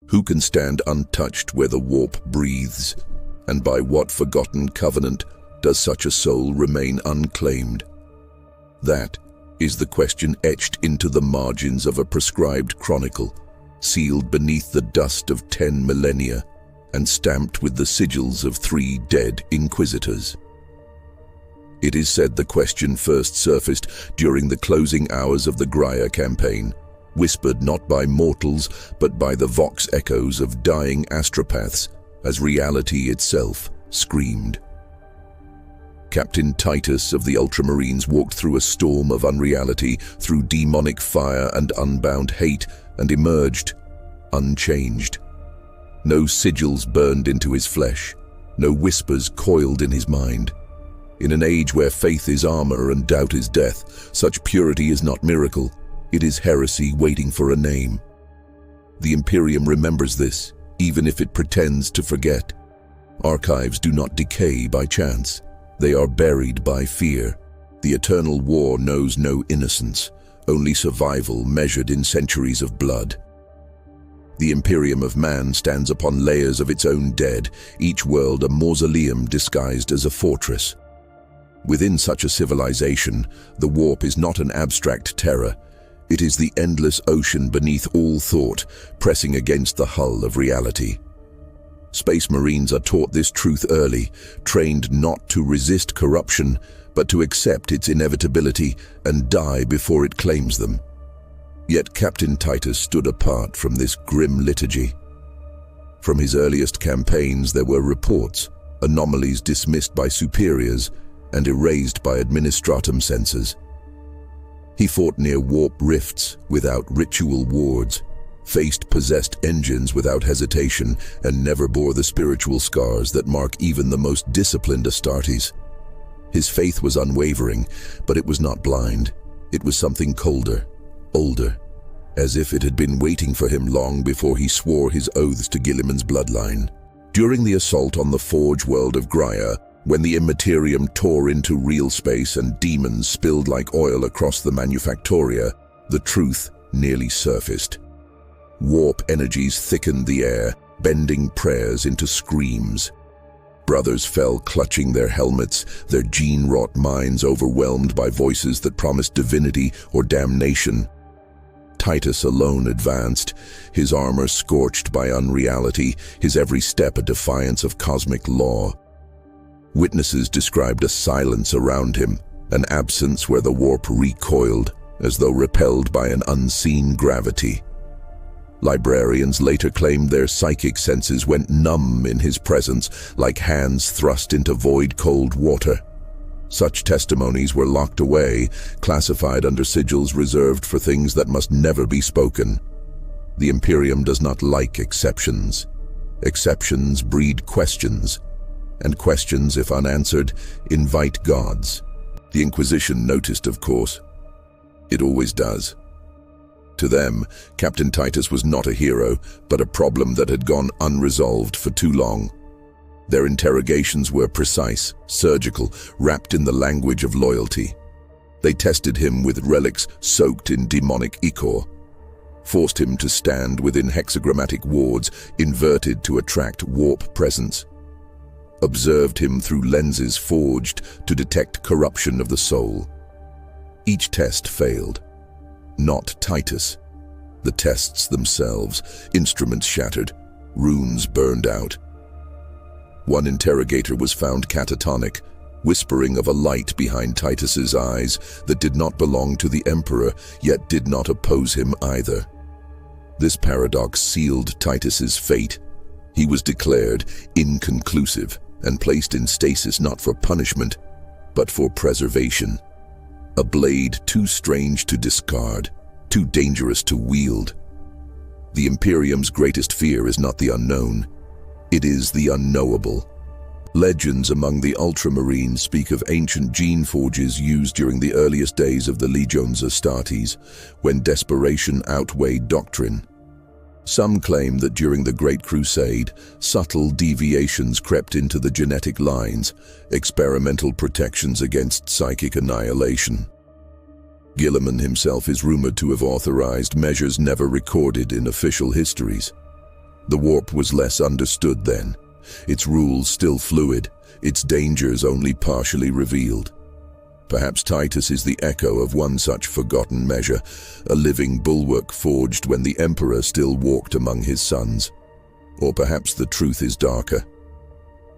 Who can stand untouched where the warp breathes? And by what forgotten covenant does such a soul remain unclaimed? That is the question etched into the margins of a prescribed chronicle, sealed beneath the dust of 10 millennia, and stamped with the sigils of 3 dead inquisitors. It is said the question first surfaced during the closing hours of the Graia campaign, whispered not by mortals but by the vox echoes of dying astropaths as reality itself screamed. Captain Titus of the Ultramarines walked through a storm of unreality, through demonic fire and unbound hate, and emerged unchanged. No sigils burned into his flesh, no whispers coiled in his mind. In an age where faith is armor and doubt is death, such purity is not miracle, it is heresy waiting for a name. The Imperium remembers this, even if it pretends to forget. Archives do not decay by chance. They are buried by fear. The eternal war knows no innocence, only survival measured in centuries of blood. The Imperium of man stands upon layers of its own dead, each world a mausoleum disguised as a fortress. Within such a civilization, the warp is not an abstract terror. It is the endless ocean beneath all thought, pressing against the hull of reality. Space Marines are taught this truth early, trained not to resist corruption, but to accept its inevitability and die before it claims them. Yet Captain Titus stood apart from this grim liturgy. From his earliest campaigns there were reports, anomalies dismissed by superiors and erased by administratum censors. He fought near warp rifts without ritual wards, faced possessed engines without hesitation, and never bore the spiritual scars that mark even the most disciplined Astartes. His faith was unwavering, but it was not blind. It was something colder, older, as if it had been waiting for him long before he swore his oaths to Guilliman's bloodline. During the assault on the Forge world of Graia, when the Imperium tore into real space and demons spilled like oil across the Manufactoria, the truth nearly surfaced. Warp energies thickened the air, bending prayers into screams. Brothers fell clutching their helmets, their gene-wrought minds overwhelmed by voices that promised divinity or damnation. Titus alone advanced, his armor scorched by unreality, his every step a defiance of cosmic law. Witnesses described a silence around him, an absence where the warp recoiled, as though repelled by an unseen gravity. Librarians later claimed their psychic senses went numb in his presence, like hands thrust into void-cold water. Such testimonies were locked away, classified under sigils reserved for things that must never be spoken. The Imperium does not like exceptions. Exceptions breed questions, and questions, if unanswered, invite gods. The Inquisition noticed, of course. It always does. To them, Captain Titus was not a hero, but a problem that had gone unresolved for too long. Their interrogations were precise, surgical, wrapped in the language of loyalty. They tested him with relics soaked in demonic ichor, forced him to stand within hexagrammatic wards inverted to attract warp presence, observed him through lenses forged to detect corruption of the soul. Each test failed. Not Titus. The tests themselves, instruments shattered, runes burned out. One interrogator was found catatonic, whispering of a light behind Titus's eyes that did not belong to the Emperor, yet did not oppose him either. This paradox sealed Titus's fate. He was declared inconclusive and placed in stasis not for punishment, but for preservation. A blade too strange to discard, too dangerous to wield. The Imperium's greatest fear is not the unknown. It is the unknowable. Legends among the Ultramarines speak of ancient gene forges used during the earliest days of the Legions Astartes, when desperation outweighed doctrine. Some claim that during the Great Crusade, subtle deviations crept into the genetic lines, experimental protections against psychic annihilation. Guilliman himself is rumored to have authorized measures never recorded in official histories. The warp was less understood then, its rules still fluid, its dangers only partially revealed. Perhaps Titus is the echo of one such forgotten measure, a living bulwark forged when the Emperor still walked among his sons. Or perhaps the truth is darker.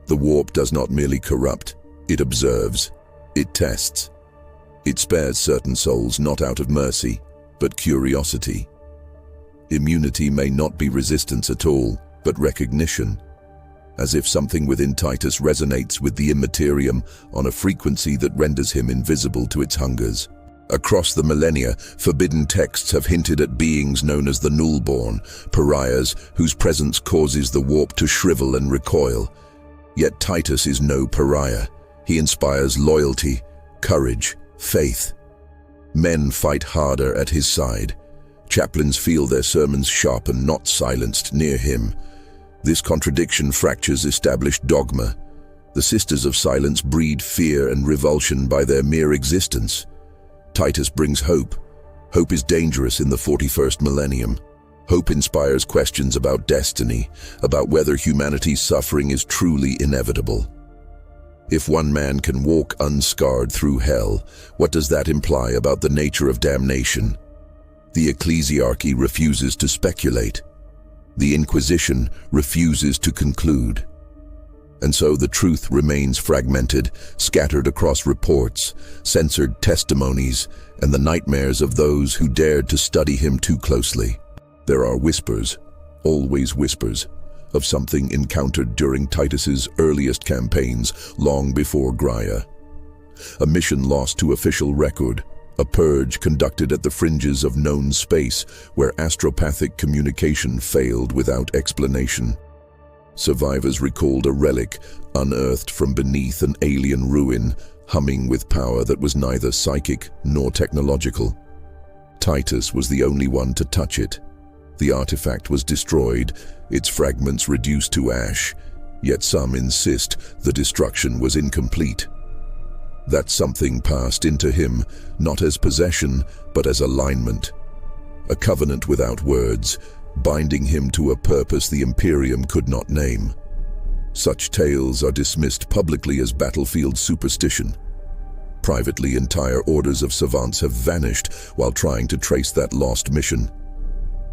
The warp does not merely corrupt, it observes, it tests. It spares certain souls not out of mercy, but curiosity. Immunity may not be resistance at all, but recognition. As if something within Titus resonates with the Imperium on a frequency that renders him invisible to its hungers. Across the millennia, forbidden texts have hinted at beings known as the Nullborn, pariahs whose presence causes the warp to shrivel and recoil. Yet Titus is no pariah. He inspires loyalty, courage, faith. Men fight harder at his side. Chaplains feel their sermons sharpened, not silenced, near him. This contradiction fractures established dogma. The Sisters of Silence breed fear and revulsion by their mere existence. Titus brings hope. Hope is dangerous in the 41st millennium. Hope inspires questions about destiny, about whether humanity's suffering is truly inevitable. If one man can walk unscarred through hell, what does that imply about the nature of damnation? The ecclesiarchy refuses to speculate. The Inquisition refuses to conclude. And so the truth remains fragmented, scattered across reports, censored testimonies, and the nightmares of those who dared to study him too closely. There are whispers, always whispers, of something encountered during Titus's earliest campaigns, long before Graia. A mission lost to official record, a purge conducted at the fringes of known space where astropathic communication failed without explanation. Survivors recalled a relic unearthed from beneath an alien ruin, humming with power that was neither psychic nor technological. Titus was the only one to touch it. The artifact was destroyed, its fragments reduced to ash, yet some insist the destruction was incomplete. That something passed into him, not as possession, but as alignment. A covenant without words, binding him to a purpose the Imperium could not name. Such tales are dismissed publicly as battlefield superstition. Privately, entire orders of savants have vanished while trying to trace that lost mission.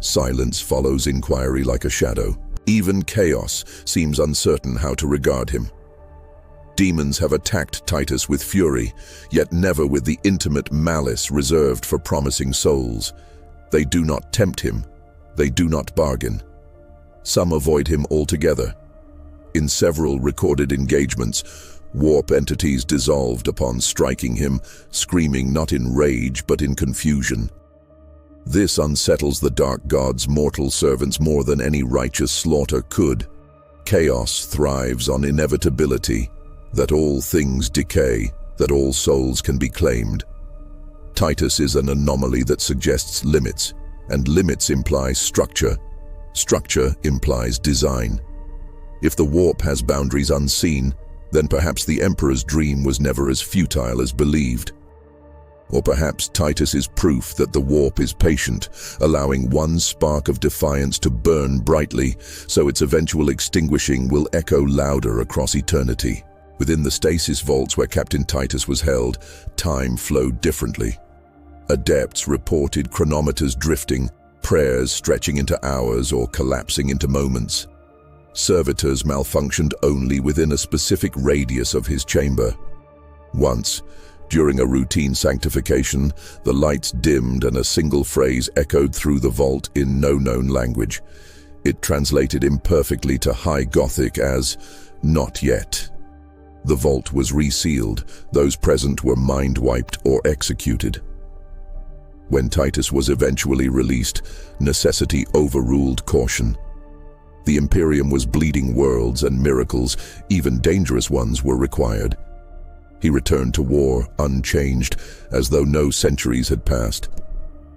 Silence follows inquiry like a shadow. Even chaos seems uncertain how to regard him. Demons have attacked Titus with fury, yet never with the intimate malice reserved for promising souls. They do not tempt him. They do not bargain. Some avoid him altogether. In several recorded engagements, warp entities dissolved upon striking him, screaming not in rage but in confusion. This unsettles the dark god's mortal servants more than any righteous slaughter could. Chaos thrives on inevitability, that all things decay, that all souls can be claimed. Titus is an anomaly that suggests limits, and limits imply structure. Structure implies design. If the warp has boundaries unseen, then perhaps the Emperor's dream was never as futile as believed. Or perhaps Titus is proof that the warp is patient, allowing one spark of defiance to burn brightly, so its eventual extinguishing will echo louder across eternity. Within the stasis vaults where Captain Titus was held, time flowed differently. Adepts reported chronometers drifting, prayers stretching into hours or collapsing into moments. Servitors malfunctioned only within a specific radius of his chamber. Once, during a routine sanctification, the lights dimmed and a single phrase echoed through the vault in no known language. It translated imperfectly to High Gothic as, "Not yet." The vault was resealed. Those present were mind-wiped or executed. When Titus was eventually released, necessity overruled caution. The Imperium was bleeding worlds, and miracles, even dangerous ones, were required. He returned to war, unchanged, as though no centuries had passed.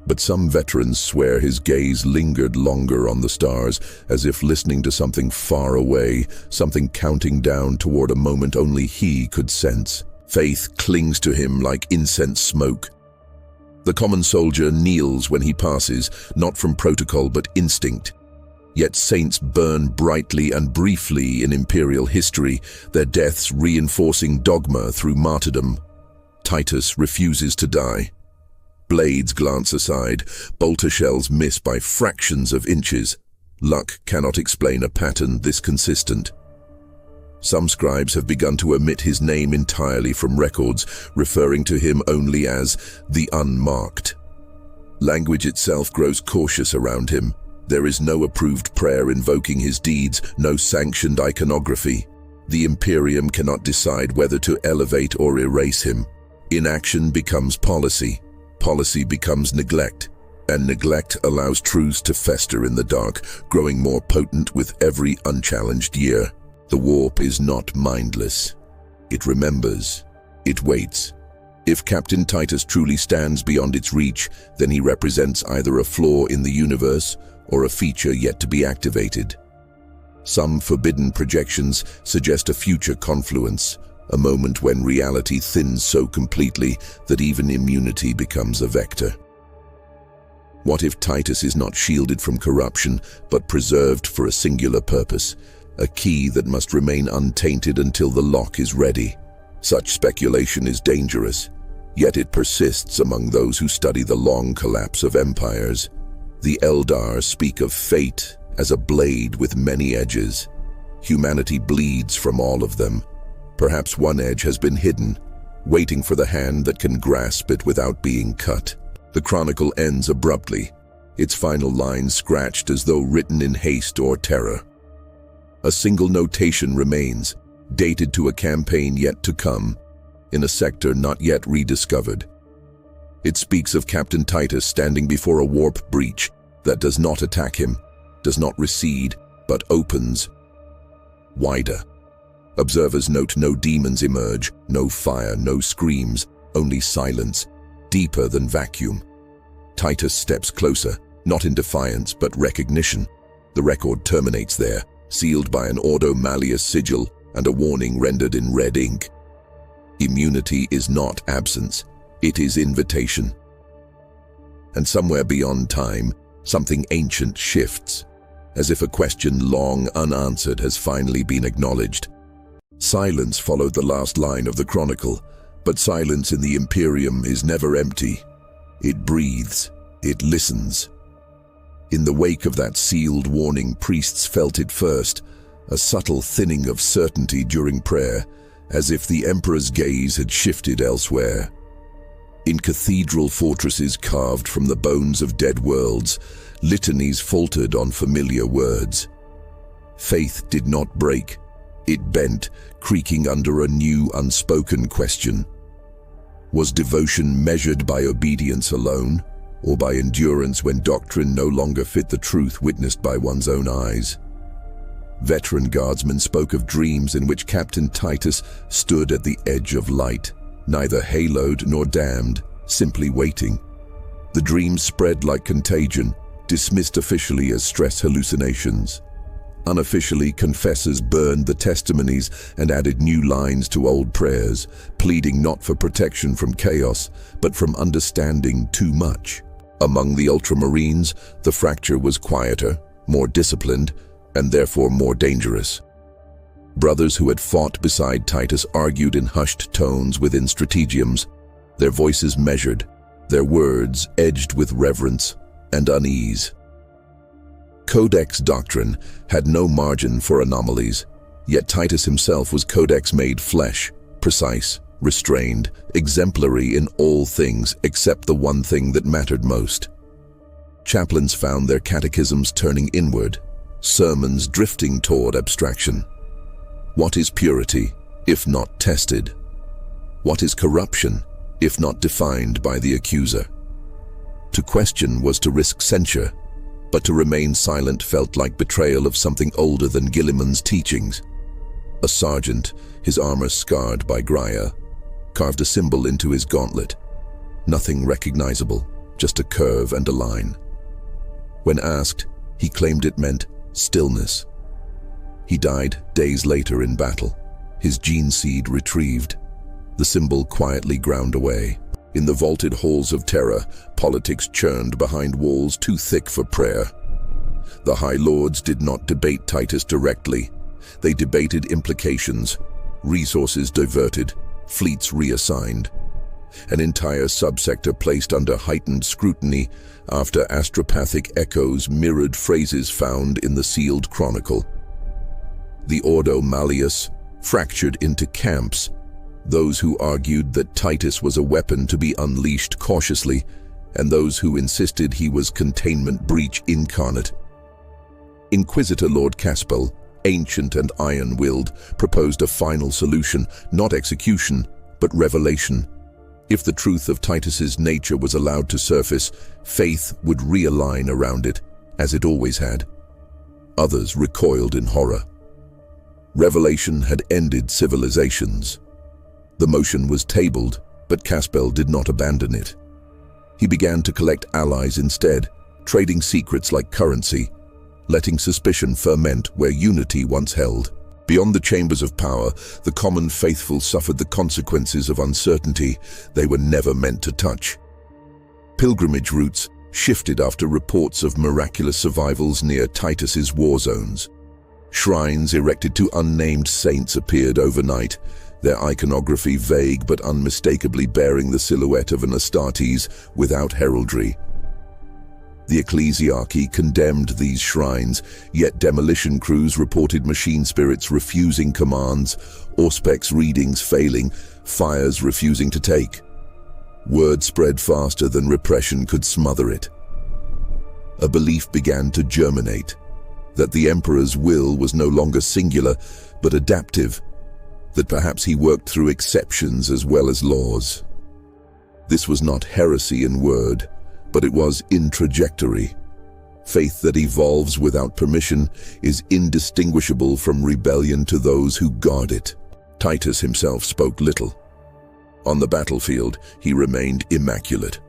But some veterans swear his gaze lingered longer on the stars, as if listening to something far away, something counting down toward a moment only he could sense. Faith clings to him like incense smoke. The common soldier kneels when he passes, not from protocol but instinct. Yet saints burn brightly and briefly in Imperial history, their deaths reinforcing dogma through martyrdom. Titus refuses to die. Blades glance aside, bolter shells miss by fractions of inches. Luck cannot explain a pattern this consistent. Some scribes have begun to omit his name entirely from records, referring to him only as the unmarked. Language itself grows cautious around him. There is no approved prayer invoking his deeds, no sanctioned iconography. The Imperium cannot decide whether to elevate or erase him. Inaction becomes policy. Policy becomes neglect, and neglect allows truths to fester in the dark, growing more potent with every unchallenged year. The warp is not mindless. It remembers. It waits. If Captain Titus truly stands beyond its reach, then he represents either a flaw in the universe or a feature yet to be activated. Some forbidden projections suggest a future confluence, a moment when reality thins so completely that even immunity becomes a vector. What if Titus is not shielded from corruption, but preserved for a singular purpose, a key that must remain untainted until the lock is ready? Such speculation is dangerous, yet it persists among those who study the long collapse of empires. The Eldar speak of fate as a blade with many edges. Humanity bleeds from all of them. Perhaps one edge has been hidden, waiting for the hand that can grasp it without being cut. The chronicle ends abruptly, its final lines scratched as though written in haste or terror. A single notation remains, dated to a campaign yet to come, in a sector not yet rediscovered. It speaks of Captain Titus standing before a warp breach that does not attack him, does not recede, but opens wider. Observers note no demons emerge, no fire, no screams, only silence, deeper than vacuum. Titus steps closer, not in defiance but recognition. The record terminates there, sealed by an Ordo Malleus sigil and a warning rendered in red ink. Immunity is not absence, it is invitation. And somewhere beyond time, something ancient shifts, as if a question long unanswered has finally been acknowledged. Silence followed the last line of the chronicle, but silence in the Imperium is never empty. It breathes, it listens. In the wake of that sealed warning, priests felt it first, a subtle thinning of certainty during prayer, as if the Emperor's gaze had shifted elsewhere. In cathedral fortresses carved from the bones of dead worlds, litanies faltered on familiar words. Faith did not break. It bent, creaking under a new, unspoken question. Was devotion measured by obedience alone, or by endurance when doctrine no longer fit the truth witnessed by one's own eyes? Veteran guardsmen spoke of dreams in which Captain Titus stood at the edge of light, neither haloed nor damned, simply waiting. The dreams spread like contagion, dismissed officially as stress hallucinations. Unofficially, confessors burned the testimonies and added new lines to old prayers, pleading not for protection from chaos, but from understanding too much. Among the Ultramarines, the fracture was quieter, more disciplined, and therefore more dangerous. Brothers who had fought beside Titus argued in hushed tones within strategiums, their voices measured, their words edged with reverence and unease. Codex doctrine had no margin for anomalies, yet Titus himself was codex made flesh, precise, restrained, exemplary in all things except the one thing that mattered most. Chaplains found their catechisms turning inward, sermons drifting toward abstraction. What is purity, if not tested? What is corruption, if not defined by the accuser? To question was to risk censure, but to remain silent felt like betrayal of something older than Gilliman's teachings. A sergeant, his armor scarred by Graia, carved a symbol into his gauntlet. Nothing recognizable, just a curve and a line. When asked, he claimed it meant stillness. He died days later in battle, his gene seed retrieved, the symbol quietly ground away. In the vaulted halls of terror, politics churned behind walls too thick for prayer. The High Lords did not debate Titus directly. They debated implications, resources diverted, fleets reassigned. An entire subsector placed under heightened scrutiny after astropathic echoes mirrored phrases found in the sealed chronicle. The Ordo Malleus fractured into camps, those who argued that Titus was a weapon to be unleashed cautiously, and those who insisted he was containment breach incarnate. Inquisitor Lord Caspel, ancient and iron-willed, proposed a final solution, not execution, but revelation. If the truth of Titus's nature was allowed to surface, faith would realign around it, as it always had. Others recoiled in horror. Revelation had ended civilizations. The motion was tabled, but Caspel did not abandon it. He began to collect allies instead, trading secrets like currency, letting suspicion ferment where unity once held. Beyond the chambers of power, the common faithful suffered the consequences of uncertainty they were never meant to touch. Pilgrimage routes shifted after reports of miraculous survivals near Titus's war zones. Shrines erected to unnamed saints appeared overnight, their iconography vague but unmistakably bearing the silhouette of an Astartes without heraldry. The ecclesiarchy condemned these shrines, yet demolition crews reported machine spirits refusing commands, Auspex readings failing, fires refusing to take. Word spread faster than repression could smother it. A belief began to germinate, that the Emperor's will was no longer singular, but adaptive, that perhaps he worked through exceptions as well as laws. This was not heresy in word, but it was in trajectory. Faith that evolves without permission is indistinguishable from rebellion to those who guard it. Titus himself spoke little. On the battlefield, he remained immaculate.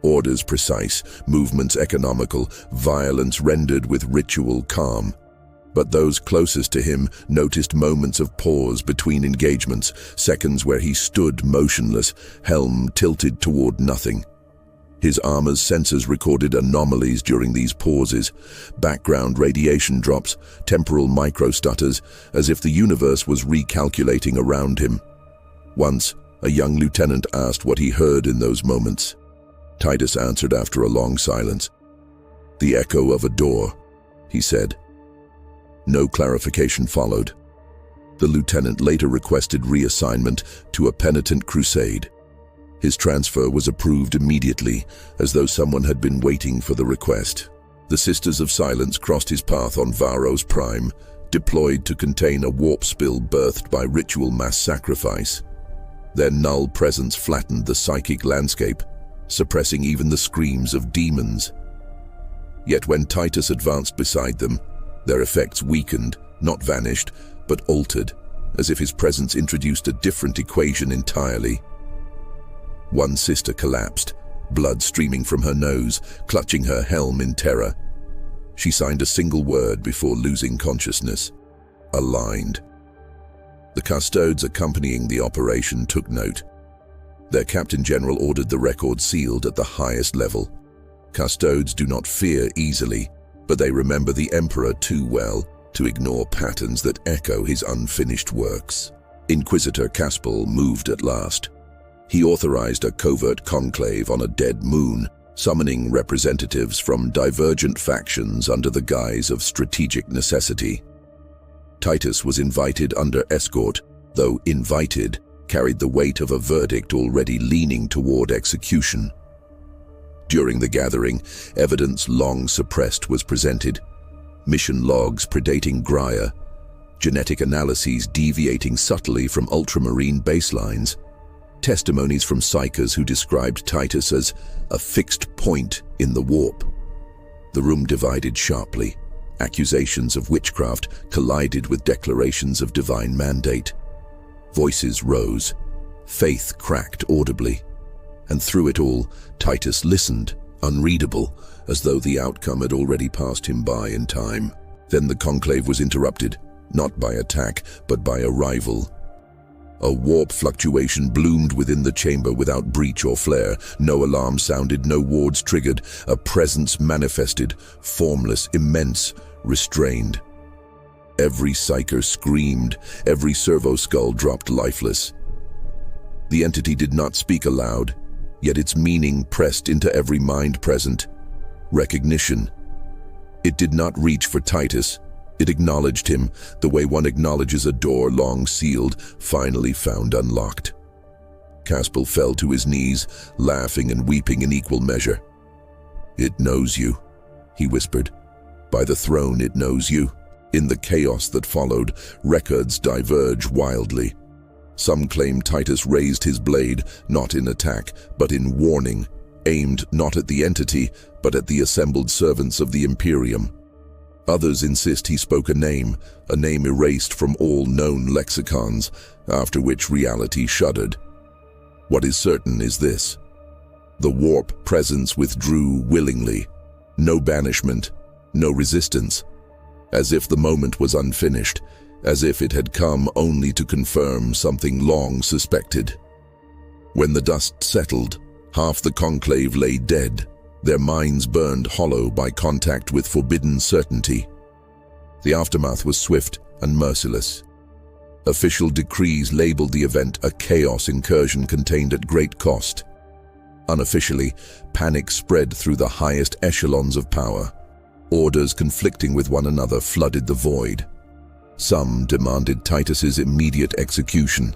Orders precise, movements economical, violence rendered with ritual calm. But those closest to him noticed moments of pause between engagements, seconds where he stood motionless, helm tilted toward nothing. His armor's sensors recorded anomalies during these pauses, background radiation drops, temporal micro-stutters, as if the universe was recalculating around him. Once, a young lieutenant asked what he heard in those moments. Titus answered after a long silence. "The echo of a door," he said. No clarification followed. The lieutenant later requested reassignment to a penitent crusade. His transfer was approved immediately, as though someone had been waiting for the request. The Sisters of Silence crossed his path on Varos Prime, deployed to contain a warp spill birthed by ritual mass sacrifice. Their null presence flattened the psychic landscape, suppressing even the screams of demons. Yet when Titus advanced beside them, their effects weakened, not vanished, but altered, as if his presence introduced a different equation entirely. One sister collapsed, blood streaming from her nose, clutching her helm in terror. She signed a single word before losing consciousness. Aligned. The custodes accompanying the operation took note. Their Captain General ordered the record sealed at the highest level. Custodes do not fear easily, but they remember the Emperor too well to ignore patterns that echo his unfinished works. Inquisitor Caspel moved at last. He authorized a covert conclave on a dead moon, summoning representatives from divergent factions under the guise of strategic necessity. Titus was invited under escort, though invited carried the weight of a verdict already leaning toward execution. During the gathering, evidence long suppressed was presented. Mission logs predating Graia, genetic analyses deviating subtly from ultramarine baselines, testimonies from psychers who described Titus as a fixed point in the warp. The room divided sharply. Accusations of witchcraft collided with declarations of divine mandate. Voices rose. Faith cracked audibly. And through it all, Titus listened, unreadable, as though the outcome had already passed him by in time. Then the conclave was interrupted, not by attack, but by arrival. A warp fluctuation bloomed within the chamber without breach or flare. No alarm sounded, no wards triggered. A presence manifested, formless, immense, restrained. Every psyker screamed, every servo skull dropped lifeless. The entity did not speak aloud, yet its meaning pressed into every mind present. Recognition. It did not reach for Titus. It acknowledged him, the way one acknowledges a door long sealed, finally found unlocked. Caspel fell to his knees, laughing and weeping in equal measure. "It knows you," he whispered. "By the throne it knows you." In the chaos that followed, records diverge wildly. Some claim Titus raised his blade, not in attack, but in warning, aimed not at the entity, but at the assembled servants of the Imperium. Others insist he spoke a name erased from all known lexicons, after which reality shuddered. What is certain is this: the warp presence withdrew willingly. No banishment, no resistance. As if the moment was unfinished, as if it had come only to confirm something long suspected. When the dust settled, half the conclave lay dead, their minds burned hollow by contact with forbidden certainty. The aftermath was swift and merciless. Official decrees labeled the event a chaos incursion contained at great cost. Unofficially, panic spread through the highest echelons of power. Orders conflicting with one another flooded the void. Some demanded Titus's immediate execution.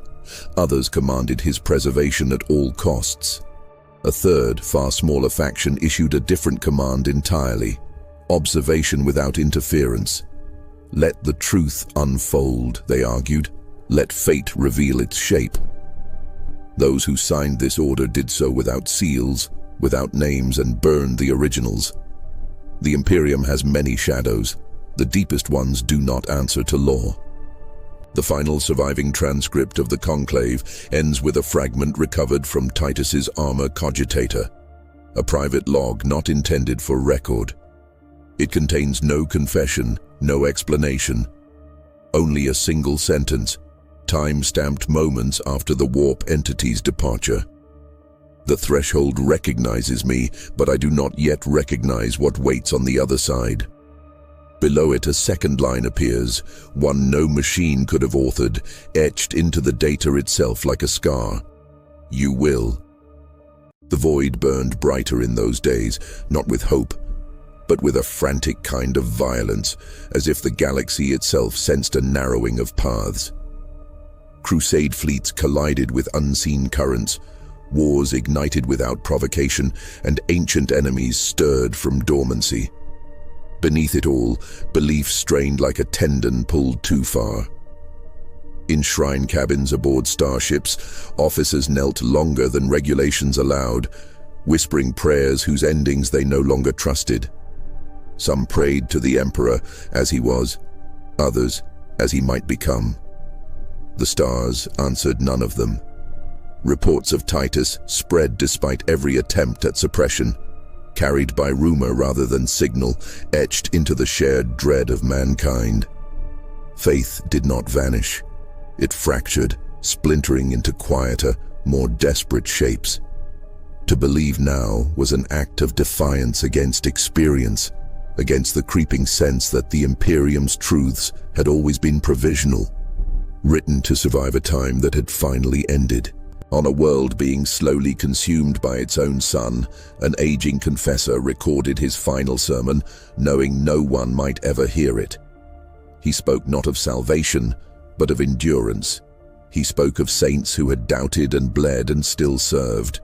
Others commanded his preservation at all costs. A third, far smaller faction issued a different command entirely: observation without interference. Let the truth unfold, they argued. Let fate reveal its shape. Those who signed this order did so without seals, without names, and burned the originals. The Imperium has many shadows. The deepest ones do not answer to law. The final surviving transcript of the conclave ends with a fragment recovered from Titus's armor cogitator, a private log not intended for record. It contains no confession, no explanation, only a single sentence, time-stamped moments after the warp entity's departure. "The threshold recognizes me, but I do not yet recognize what waits on the other side." Below it, a second line appears, one no machine could have authored, etched into the data itself like a scar. "You will." The void burned brighter in those days, not with hope, but with a frantic kind of violence, as if the galaxy itself sensed a narrowing of paths. Crusade fleets collided with unseen currents, wars ignited without provocation, and ancient enemies stirred from dormancy. Beneath it all, belief strained like a tendon pulled too far. In shrine cabins aboard starships, officers knelt longer than regulations allowed, whispering prayers whose endings they no longer trusted. Some prayed to the Emperor as he was, others as he might become. The stars answered none of them. Reports of Titus spread despite every attempt at suppression, carried by rumor rather than signal, etched into the shared dread of mankind. Faith did not vanish. It fractured, splintering into quieter, more desperate shapes. To believe now was an act of defiance against experience, against the creeping sense that the Imperium's truths had always been provisional, written to survive a time that had finally ended. On a world being slowly consumed by its own sun, an aging confessor recorded his final sermon, knowing no one might ever hear it. He spoke not of salvation, but of endurance. He spoke of saints who had doubted and bled and still served.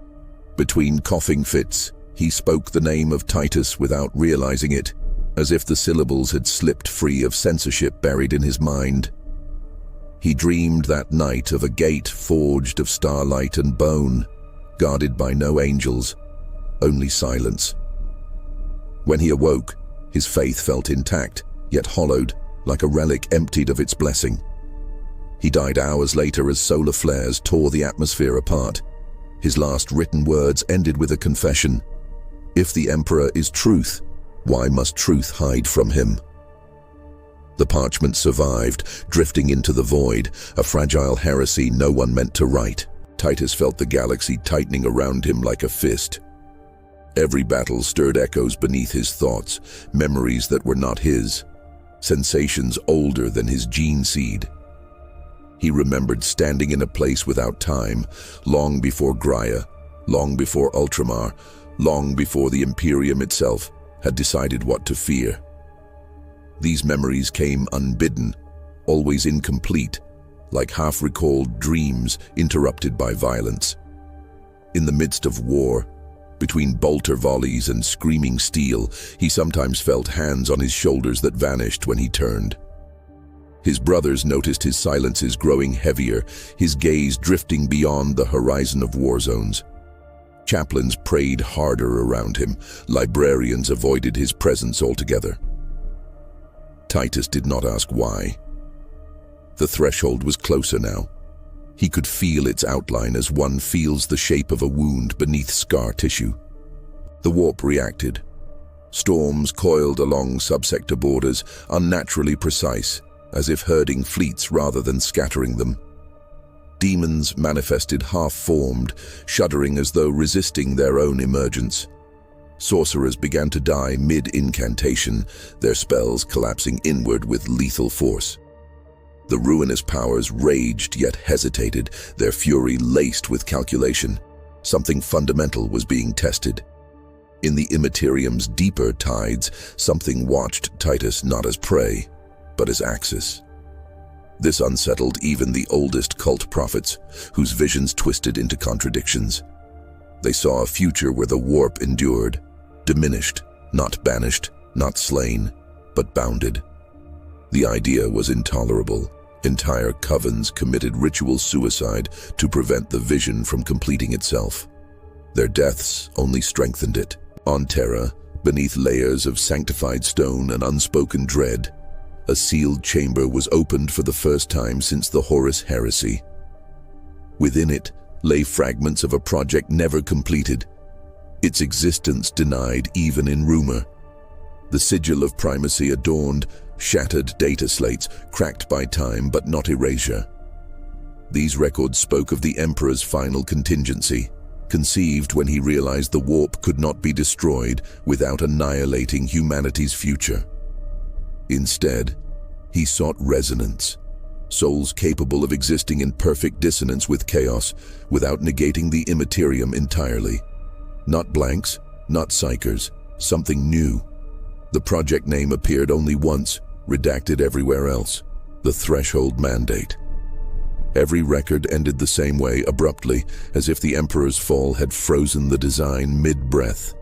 Between coughing fits, he spoke the name of Titus without realizing it, as if the syllables had slipped free of censorship buried in his mind. He dreamed that night of a gate forged of starlight and bone, guarded by no angels, only silence. When he awoke, his faith felt intact, yet hollowed, like a relic emptied of its blessing. He died hours later as solar flares tore the atmosphere apart. His last written words ended with a confession. If the Emperor is truth, why must truth hide from him? The parchment survived, drifting into the void, a fragile heresy no one meant to write. Titus felt the galaxy tightening around him like a fist. Every battle stirred echoes beneath his thoughts, memories that were not his, sensations older than his gene seed. He remembered standing in a place without time, long before Graia, long before Ultramar, long before the Imperium itself had decided what to fear. These memories came unbidden, always incomplete, like half-recalled dreams interrupted by violence. In the midst of war, between bolter volleys and screaming steel, he sometimes felt hands on his shoulders that vanished when he turned. His brothers noticed his silences growing heavier, his gaze drifting beyond the horizon of war zones. Chaplains prayed harder around him, librarians avoided his presence altogether. Titus did not ask why. The threshold was closer now. He could feel its outline as one feels the shape of a wound beneath scar tissue. The warp reacted. Storms coiled along subsector borders, unnaturally precise, as if herding fleets rather than scattering them. Demons manifested half-formed, shuddering as though resisting their own emergence. Sorcerers began to die mid-incantation, their spells collapsing inward with lethal force. The ruinous powers raged yet hesitated, their fury laced with calculation. Something fundamental was being tested. In the Imperium's deeper tides, something watched Titus not as prey, but as axis. This unsettled even the oldest cult prophets, whose visions twisted into contradictions. They saw a future where the warp endured, diminished, not banished, not slain, but bounded. The idea was intolerable. Entire covens committed ritual suicide to prevent the vision from completing itself. Their deaths only strengthened it. On Terra, beneath layers of sanctified stone and unspoken dread, a sealed chamber was opened for the first time since the Horus heresy. Within it lay fragments of a project never completed, its existence denied even in rumor. The sigil of primacy adorned shattered data slates, cracked by time but not erasure. These records spoke of the Emperor's final contingency, conceived when he realized the warp could not be destroyed without annihilating humanity's future. Instead, he sought resonance, souls capable of existing in perfect dissonance with chaos without negating the Imperium entirely. Not blanks, not psychers, something new. The project name appeared only once, redacted everywhere else: the Threshold Mandate. Every record ended the same way, abruptly, as if the Emperor's fall had frozen the design mid-breath.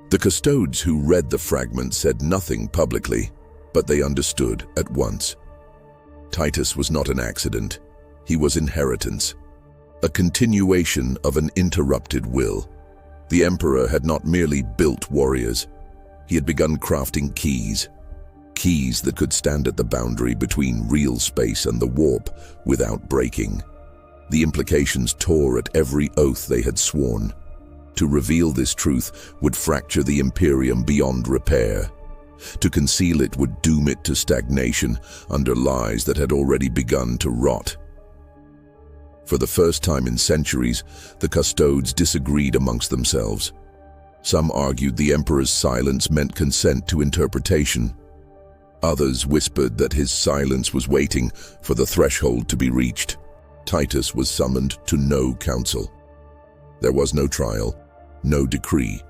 The custodes who read the fragment said nothing publicly, but they understood at once. Titus was not an accident. He was inheritance, a continuation of an interrupted will. The Emperor had not merely built warriors. He had begun crafting keys that could stand at the boundary between real space and the warp without breaking. The implications tore at every oath they had sworn. To reveal this truth would fracture the Imperium beyond repair. To conceal it would doom it to stagnation under lies that had already begun to rot. For the first time in centuries, the custodes disagreed amongst themselves. Some argued the Emperor's silence meant consent to interpretation. Others whispered that his silence was waiting for the threshold to be reached. Titus was summoned to no council. There was no trial, no decree.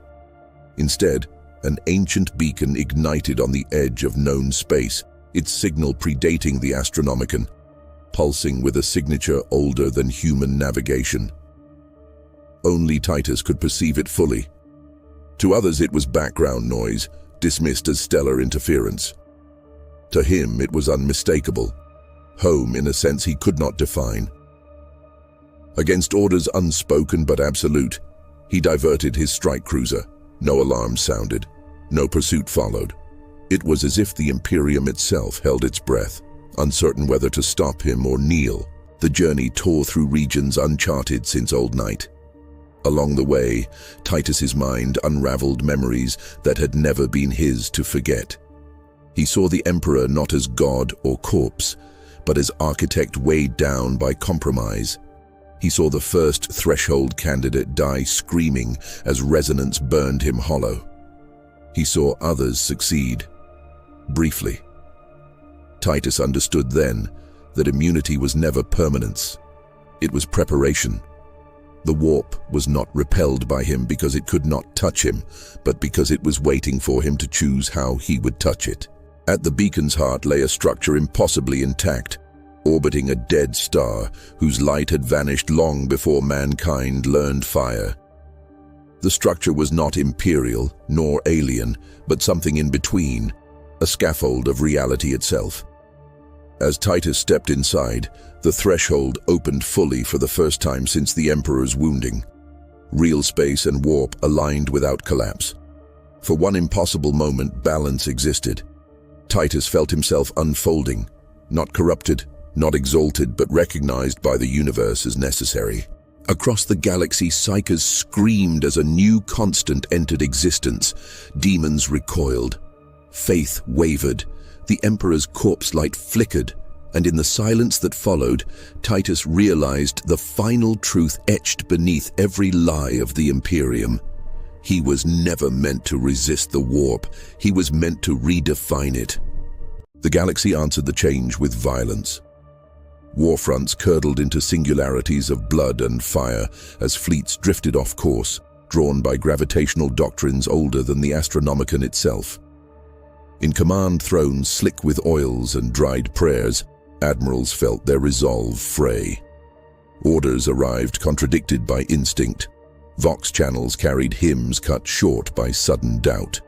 Instead, an ancient beacon ignited on the edge of known space, its signal predating the Astronomicon, pulsing with a signature older than human navigation. Only Titus could perceive it fully. To others it was background noise, dismissed as stellar interference. To him it was unmistakable, home in a sense he could not define. Against orders unspoken but absolute, he diverted his strike cruiser. No alarm sounded, no pursuit followed. It was as if the Imperium itself held its breath, uncertain whether to stop him or kneel. The journey tore through regions uncharted since old night. Along the way, Titus's mind unraveled memories that had never been his to forget. He saw the Emperor not as god or corpse, but as architect weighed down by compromise. He saw the first threshold candidate die screaming as resonance burned him hollow. He saw others succeed. Briefly. Titus understood then that immunity was never permanence. It was preparation. The warp was not repelled by him because it could not touch him, but because it was waiting for him to choose how he would touch it. At the beacon's heart lay a structure impossibly intact, orbiting a dead star whose light had vanished long before mankind learned fire. The structure was not imperial nor alien, but something in between, a scaffold of reality itself. As Titus stepped inside, the threshold opened fully for the first time since the Emperor's wounding. Real space and warp aligned without collapse. For one impossible moment, balance existed. Titus felt himself unfolding, not corrupted, not exalted, but recognized by the universe as necessary. Across the galaxy, psychers screamed as a new constant entered existence. Demons recoiled. Faith wavered. The Emperor's corpse light flickered, and in the silence that followed, Titus realized the final truth etched beneath every lie of the Imperium. He was never meant to resist the warp. He was meant to redefine it. The galaxy answered the change with violence. Warfronts curdled into singularities of blood and fire as fleets drifted off course, drawn by gravitational doctrines older than the Astronomicon itself. In command thrones slick with oils and dried prayers, admirals felt their resolve fray. Orders arrived contradicted by instinct. Vox channels carried hymns cut short by sudden doubt.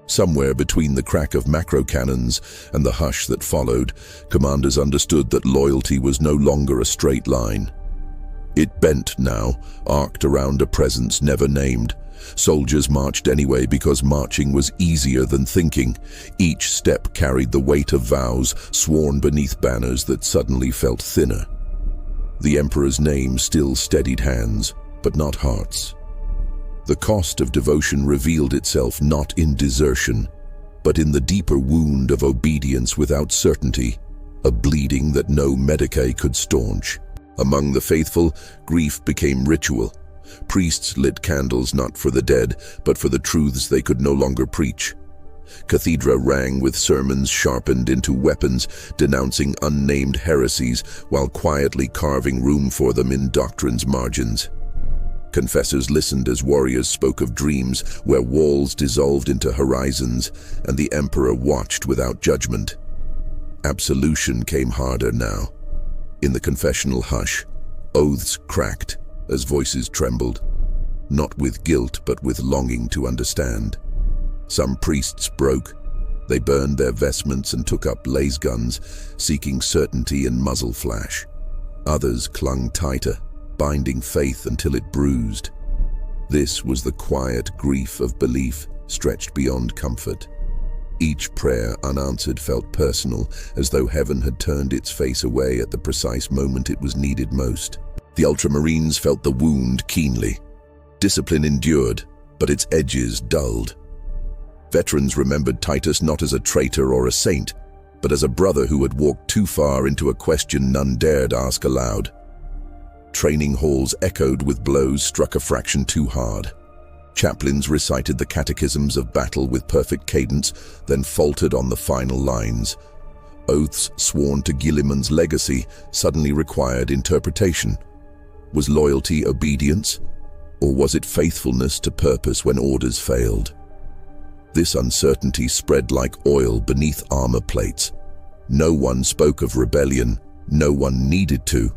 Somewhere between the crack of macro cannons and the hush that followed, commanders understood that loyalty was no longer a straight line. It bent now, arced around a presence never named. Soldiers marched anyway because marching was easier than thinking. Each step carried the weight of vows sworn beneath banners that suddenly felt thinner. The Emperor's name still steadied hands, but not hearts. The cost of devotion revealed itself not in desertion, but in the deeper wound of obedience without certainty, a bleeding that no medicae could staunch. Among the faithful, grief became ritual. Priests lit candles not for the dead, but for the truths they could no longer preach. Cathedra rang with sermons sharpened into weapons, denouncing unnamed heresies while quietly carving room for them in doctrine's margins. Confessors listened as warriors spoke of dreams where walls dissolved into horizons, and the Emperor watched without judgment. Absolution came harder now. In the confessional hush, oaths cracked as voices trembled, not with guilt but with longing to understand. Some priests broke. They burned their vestments and took up laser guns, seeking certainty in muzzle flash. Others clung tighter, binding faith until it bruised. This was the quiet grief of belief stretched beyond comfort. Each prayer unanswered felt personal, as though heaven had turned its face away at the precise moment it was needed most. The Ultramarines felt the wound keenly. Discipline endured, but its edges dulled. Veterans remembered Titus not as a traitor or a saint, but as a brother who had walked too far into a question none dared ask aloud. Training halls echoed with blows struck a fraction too hard. Chaplains recited the catechisms of battle with perfect cadence, then faltered on the final lines. Oaths sworn to Guilliman's legacy suddenly required interpretation. Was loyalty obedience, or was it faithfulness to purpose when orders failed? This uncertainty spread like oil beneath armor plates. No one spoke of rebellion, no one needed to.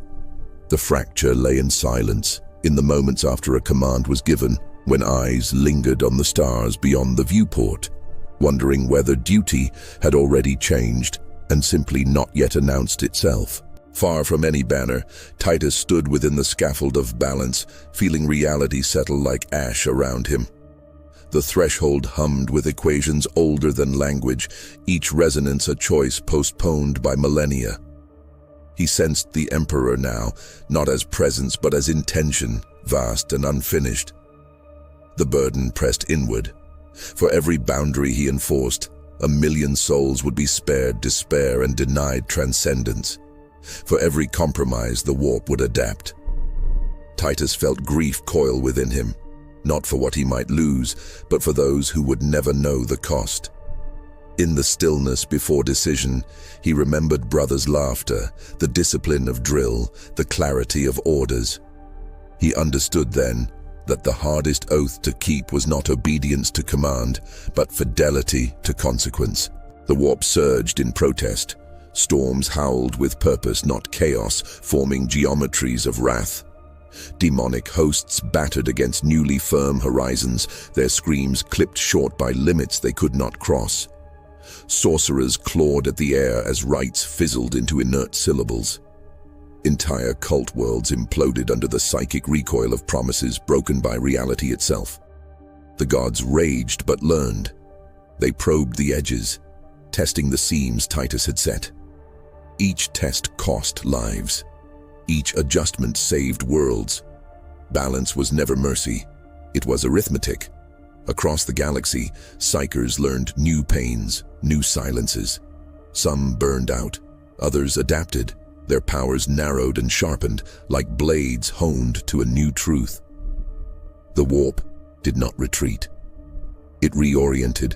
The fracture lay in silence, in the moments after a command was given, when eyes lingered on the stars beyond the viewport, wondering whether duty had already changed and simply not yet announced itself. Far from any banner, Titus stood within the scaffold of balance, feeling reality settle like ash around him. The threshold hummed with equations older than language, each resonance a choice postponed by millennia. He sensed the Emperor now, not as presence but as intention, vast and unfinished. The burden pressed inward. For every boundary he enforced, 1,000,000 souls would be spared despair and denied transcendence. For every compromise, the warp would adapt. Titus felt grief coil within him, not for what he might lose, but for those who would never know the cost. In the stillness before decision, he remembered brothers' laughter, the discipline of drill, the clarity of orders. He understood then that the hardest oath to keep was not obedience to command, but fidelity to consequence. The warp surged in protest. Storms howled with purpose, not chaos, forming geometries of wrath. Demonic hosts battered against newly firm horizons, their screams clipped short by limits they could not cross. Sorcerers clawed at the air as rites fizzled into inert syllables. Entire cult worlds imploded under the psychic recoil of promises broken by reality itself. The gods raged but learned. They probed the edges, testing the seams Titus had set. Each test cost lives. Each adjustment saved worlds. Balance was never mercy. It was arithmetic. Across the galaxy, psychers learned new pains, new silences. Some burned out, others adapted. Their powers narrowed and sharpened, like blades honed to a new truth. The warp did not retreat. It reoriented,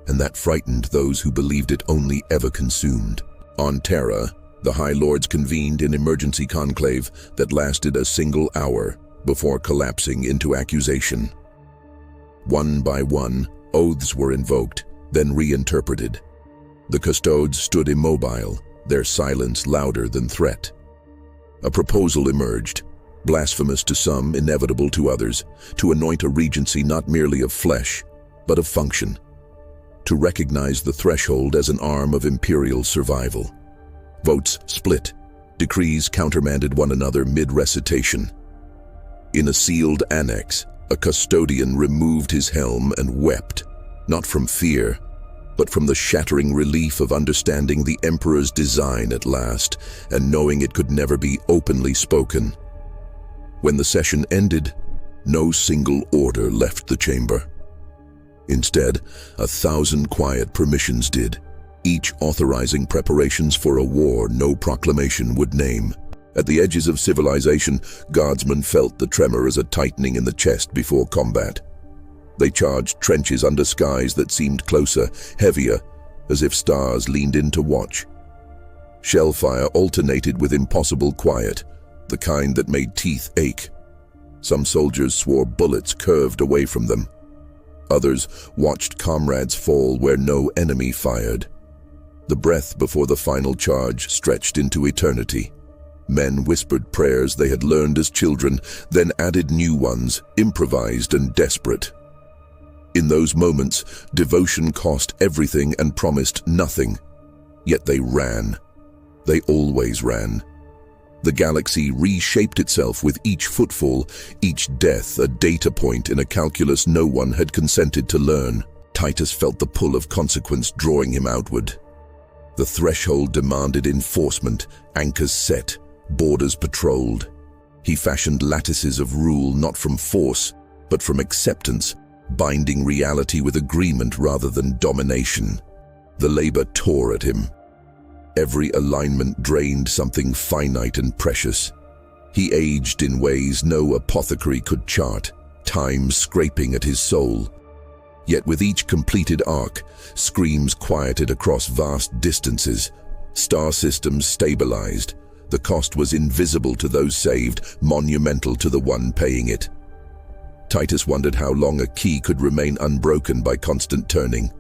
and that frightened those who believed it only ever consumed. On Terra, the High Lords convened in emergency conclave that lasted a single hour before collapsing into accusation. One by one, oaths were invoked, then reinterpreted. The custodes stood immobile, their silence louder than threat. A proposal emerged, blasphemous to some, inevitable to others, to anoint a regency not merely of flesh, but of function. To recognize the threshold as an arm of Imperial survival. Votes split, decrees countermanded one another mid-recitation. In a sealed annex, a custodian removed his helm and wept, not from fear, but from the shattering relief of understanding the Emperor's design at last, and knowing it could never be openly spoken. When the session ended, no single order left the chamber. Instead, 1,000 quiet permissions did, each authorizing preparations for a war no proclamation would name. At the edges of civilization, guardsmen felt the tremor as a tightening in the chest before combat. They charged trenches under skies that seemed closer, heavier, as if stars leaned in to watch. Shellfire alternated with impossible quiet, the kind that made teeth ache. Some soldiers swore bullets curved away from them. Others watched comrades fall where no enemy fired. The breath before the final charge stretched into eternity. Men whispered prayers they had learned as children, then added new ones, improvised and desperate. In those moments, devotion cost everything and promised nothing. Yet they ran. They always ran. The galaxy reshaped itself with each footfall, each death a data point in a calculus no one had consented to learn. Titus felt the pull of consequence drawing him outward. The threshold demanded enforcement, anchors set, borders patrolled. He fashioned lattices of rule not from force, but from acceptance, binding reality with agreement rather than domination. The labor tore at him. Every alignment drained something finite and precious. He aged in ways no apothecary could chart, time scraping at his soul. Yet with each completed arc, screams quieted across vast distances, star systems stabilized. The cost was invisible to those saved, monumental to the one paying it. Titus wondered how long a key could remain unbroken by constant turning.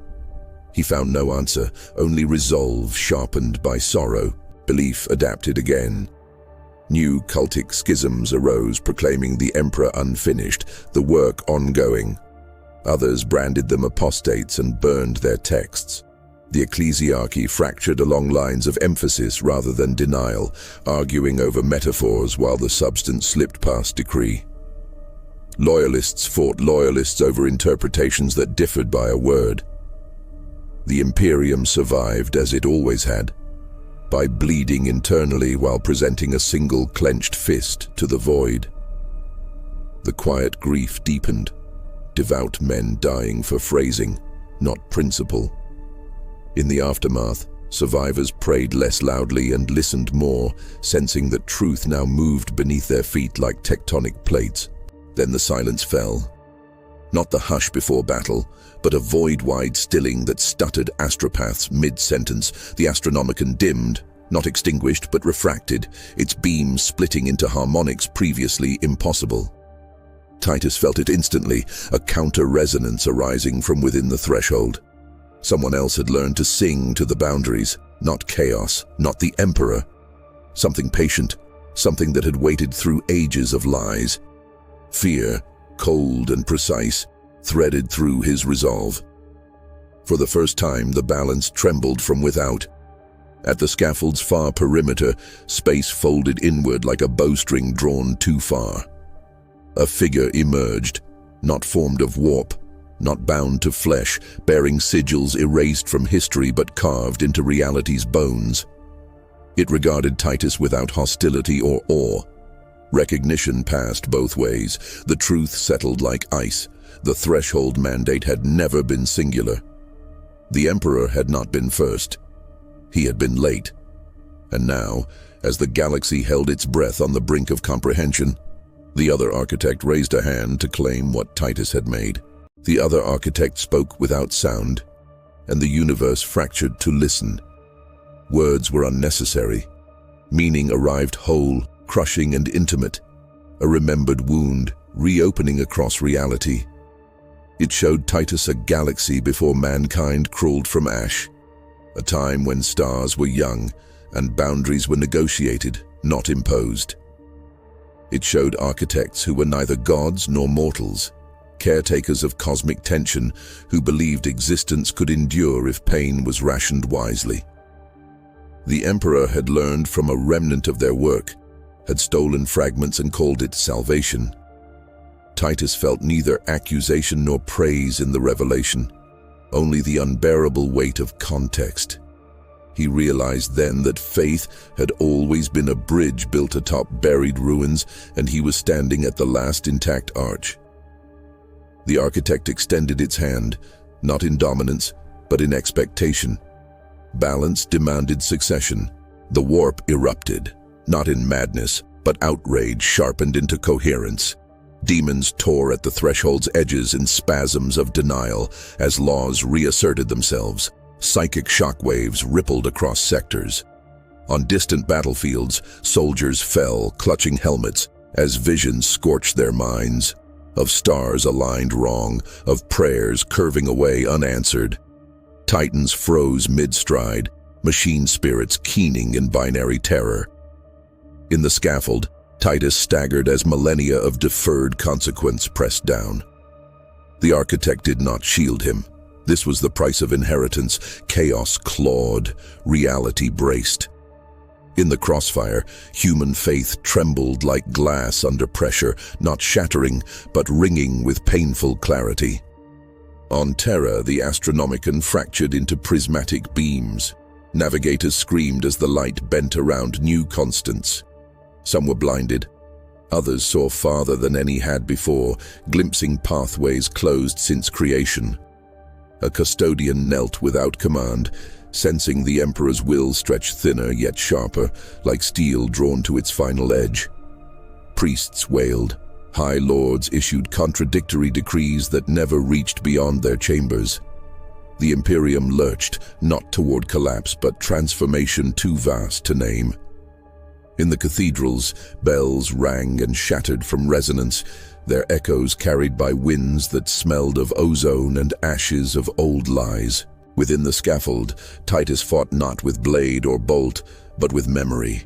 He found no answer, only resolve sharpened by sorrow. Belief adapted again. New cultic schisms arose, proclaiming the Emperor unfinished, the work ongoing. Others branded them apostates and burned their texts. The ecclesiarchy fractured along lines of emphasis rather than denial, arguing over metaphors while the substance slipped past decree. Loyalists fought loyalists over interpretations that differed by a word. The Imperium survived as it always had, by bleeding internally while presenting a single clenched fist to the void. The quiet grief deepened, devout men dying for phrasing, not principle. In the aftermath, survivors prayed less loudly and listened more, sensing that truth now moved beneath their feet like tectonic plates. Then the silence fell. Not the hush before battle, but a void-wide stilling that stuttered astropaths mid-sentence. The Astronomicon dimmed, not extinguished but refracted, its beams splitting into harmonics previously impossible. Titus felt it instantly, a counter-resonance arising from within the threshold. Someone else had learned to sing to the boundaries, not chaos, not the Emperor. Something patient, something that had waited through ages of lies. Fear, cold and precise, threaded through his resolve. For the first time, the balance trembled from without. At the scaffold's far perimeter, space folded inward like a bowstring drawn too far. A figure emerged, not formed of warp, not bound to flesh, bearing sigils erased from history but carved into reality's bones. It regarded Titus without hostility or awe. Recognition passed both ways. The truth settled like ice. The threshold mandate had never been singular. The Emperor had not been first. He had been late. And now, as the galaxy held its breath on the brink of comprehension, the other architect raised a hand to claim what Titus had made. The other architect spoke without sound, and the universe fractured to listen. Words were unnecessary. Meaning arrived whole, crushing and intimate. A remembered wound, reopening across reality. It showed Titus a galaxy before mankind crawled from ash. A time when stars were young and boundaries were negotiated, not imposed. It showed architects who were neither gods nor mortals, caretakers of cosmic tension who believed existence could endure if pain was rationed wisely. The Emperor had learned from a remnant of their work, had stolen fragments and called it salvation. Titus felt neither accusation nor praise in the revelation, only the unbearable weight of context. He realized then that faith had always been a bridge built atop buried ruins, and he was standing at the last intact arch. The architect extended its hand, not in dominance, but in expectation. Balance demanded succession. The warp erupted, not in madness, but outrage sharpened into coherence. Demons tore at the threshold's edges in spasms of denial as laws reasserted themselves. Psychic shockwaves rippled across sectors. On distant battlefields, soldiers fell, clutching helmets, as visions scorched their minds. Of stars aligned wrong, of prayers curving away unanswered. Titans froze mid-stride, machine spirits keening in binary terror. In the scaffold, Titus staggered as millennia of deferred consequence pressed down. The architect did not shield him. This was the price of inheritance. Chaos clawed, reality braced. In the crossfire, human faith trembled like glass under pressure, not shattering, but ringing with painful clarity. On Terra, the Astronomicon fractured into prismatic beams. Navigators screamed as the light bent around new constants. Some were blinded. Others saw farther than any had before, glimpsing pathways closed since creation. A custodian knelt without command, sensing the Emperor's will stretch thinner yet sharper, like steel drawn to its final edge. Priests wailed. High lords issued contradictory decrees that never reached beyond their chambers. The Imperium lurched, not toward collapse, but transformation too vast to name. In the cathedrals, bells rang and shattered from resonance, their echoes carried by winds that smelled of ozone and ashes of old lies. Within the scaffold, Titus fought not with blade or bolt, but with memory.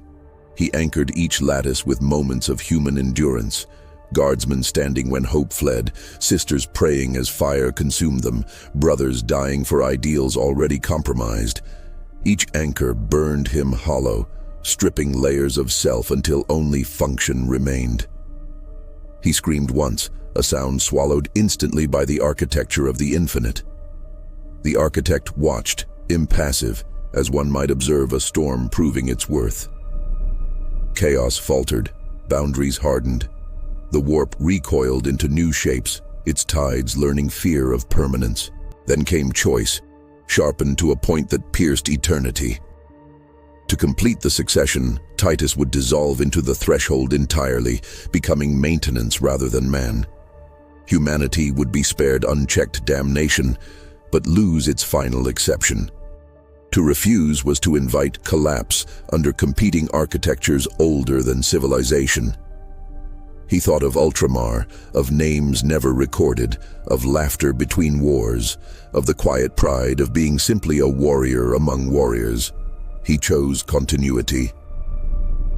He anchored each lattice with moments of human endurance, guardsmen standing when hope fled, sisters praying as fire consumed them, brothers dying for ideals already compromised. Each anchor burned him hollow, stripping layers of self until only function remained. He screamed once, a sound swallowed instantly by the architecture of the infinite. The architect watched, impassive, as one might observe a storm proving its worth. Chaos faltered, boundaries hardened. The warp recoiled into new shapes, its tides learning fear of permanence. Then came choice, sharpened to a point that pierced eternity. To complete the succession, Titus would dissolve into the threshold entirely, becoming maintenance rather than man. Humanity would be spared unchecked damnation, but lose its final exception. To refuse was to invite collapse under competing architectures older than civilization. He thought of Ultramar, of names never recorded, of laughter between wars, of the quiet pride of being simply a warrior among warriors. He chose continuity.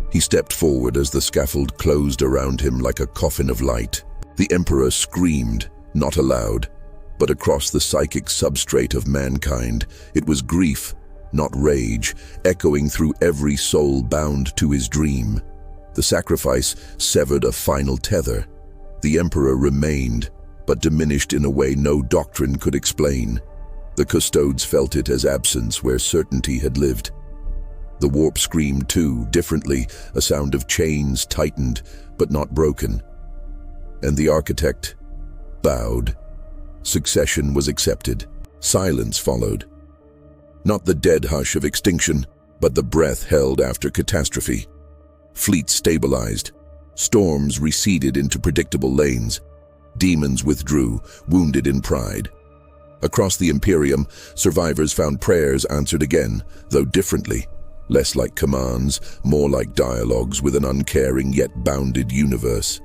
He stepped forward as the scaffold closed around him like a coffin of light. The Emperor screamed, not aloud, but across the psychic substrate of mankind. It was grief, not rage, echoing through every soul bound to his dream. The sacrifice severed a final tether. The Emperor remained, but diminished in a way no doctrine could explain. The custodes felt it as absence where certainty had lived. The warp screamed too, differently, a sound of chains tightened, but not broken. And the architect bowed. Succession was accepted. Silence followed. Not the dead hush of extinction, but the breath held after catastrophe. Fleets stabilized. Storms receded into predictable lanes. Demons withdrew, wounded in pride. Across the Imperium, survivors found prayers answered again, though differently. Less like commands, more like dialogues with an uncaring yet bounded universe.